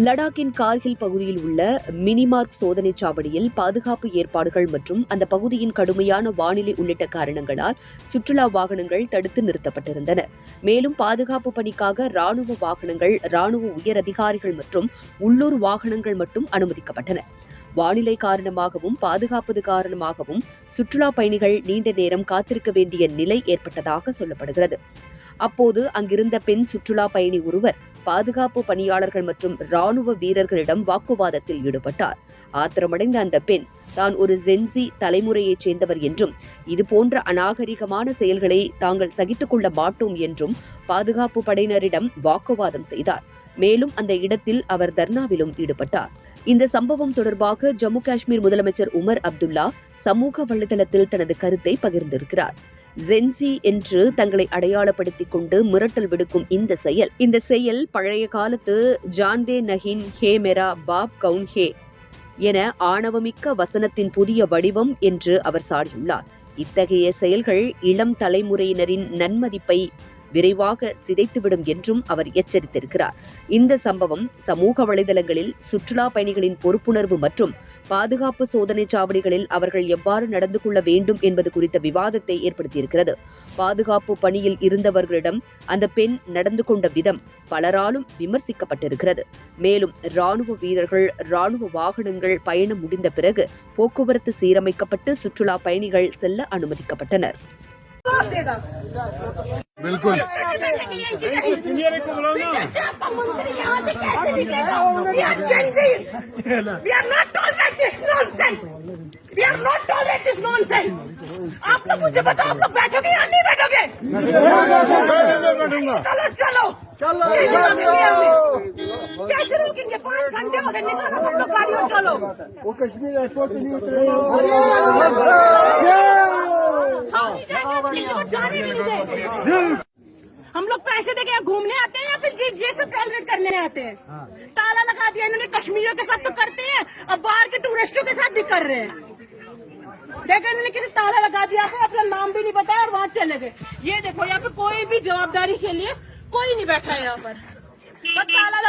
லடாக்கின் கார்கில் பகுதியில் உள்ள மினிமார்க் சோதனைச் சாவடியில் பாதுகாப்பு ஏற்பாடுகள் மற்றும் அந்த பகுதியின் கடுமையான வானிலை உள்ளிட்ட காரணங்களால் சுற்றுலா வாகனங்கள் தடுத்து நிறுத்தப்பட்டிருந்தன. மேலும் பாதுகாப்பு பணிக்காக ராணுவ வாகனங்கள், ராணுவ உயர் அதிகாரிகள் மற்றும் உள்ளூர் வாகனங்கள் மட்டும் அனுமதிக்கப்பட்டன. வானிலை காரணமாகவும் பாதுகாப்பது காரணமாகவும் சுற்றுலா பயணிகள் நீண்ட நேரம் காத்திருக்க வேண்டிய நிலை ஏற்பட்டதாக சொல்லப்படுகிறது. அப்போது அங்கிருந்த பெண் சுற்றுலா பயணி ஒருவர் பாதுகாப்பு பணியாளர்கள் மற்றும் ராணுவ வீரர்களிடம் வாக்குவாதத்தில் ஈடுபட்டார். ஆத்திரமடைந்த அந்த பெண் தான் ஒரு ஜென்சி தலைமுறையைச் சேர்ந்தவர் என்றும் இதுபோன்ற அநாகரிகமான செயல்களை தாங்கள் சகித்துக் கொள்ள மாட்டோம் என்றும் பாதுகாப்பு படையினரிடம் வாக்குவாதம் செய்தார். மேலும் அந்த இடத்தில் அவர் தர்ணாவிலும் ஈடுபட்டார். இந்த சம்பவம் தொடர்பாக ஜம்மு காஷ்மீர் முதலமைச்சர் உமர் அப்துல்லா சமூக வலைதளத்தில் தனது கருத்தை பகிர்ந்திருக்கிறார். ஜென்சி என்று தங்களை அடையாளப்படுத்திக் கொண்டு மிரட்டல் விடுக்கும் இந்த செயல் பழைய காலத்து ஜான்தே நஹின் ஹே மெரா பாப் கவுன் ஹே என ஆணவமிக்க வசனத்தின் புதிய வடிவம் என்று அவர் சாடியுள்ளார். இத்தகைய செயல்கள் இளம் தலைமுறையினரின் நன்மதிப்பை விரைவாக சிதைத்துவிடும் என்றும் அவர் எச்சரித்திருக்கிறார். இந்த சம்பவம் சமூக வலைதளங்களில் சுற்றுலா பயணிகளின் பொறுப்புணர்வு மற்றும் பாதுகாப்பு சோதனைச் சாவடிகளில் அவர்கள் எவ்வாறு நடந்து கொள்ள வேண்டும் என்பது குறித்த விவாதத்தை ஏற்படுத்தியிருக்கிறது. பாதுகாப்பு பணியில் இருந்தவர்களிடம் அந்த பெண் நடந்து கொண்ட விதம் பலராலும் விமர்சிக்கப்பட்டிருக்கிறது. மேலும் ராணுவ வீரர்கள், ராணுவ வாகனங்கள் பயணம் முடிந்த பிறகு போக்குவரத்து சீரமைக்கப்பட்டு சுற்றுலா பயணிகள் செல்ல அனுமதிக்கப்பட்டனர். बिल्कुल आप तो मुझे बताओ, तो बैठोगे या नहीं बैठोगे? चलो कैसे रोकेंगे? 5 घंटे हो गए, निकालो हम लोग गाड़ियों, चलो। वो कश्मीर एयरपोर्ट पे नहीं उतरे। हम लोग पैसे देके यहाँ घूमने आते हैं या फिर ये सब टॉलरेट करने आते हैं? ताला लगा दिया इन्होंने, कश्मीरियों के साथ तो करते हैं, अब बाहर के टूरिस्टों के साथ भी कर रहे हैं। देखो इन्होंने किसी ताला लगा दिया, अपना नाम भी नहीं बताया और वहाँ चले गए। ये देखो यहाँ पे कोई भी जवाबदारी के लिए कोई नहीं बैठा है यहाँ पर, ताला लगा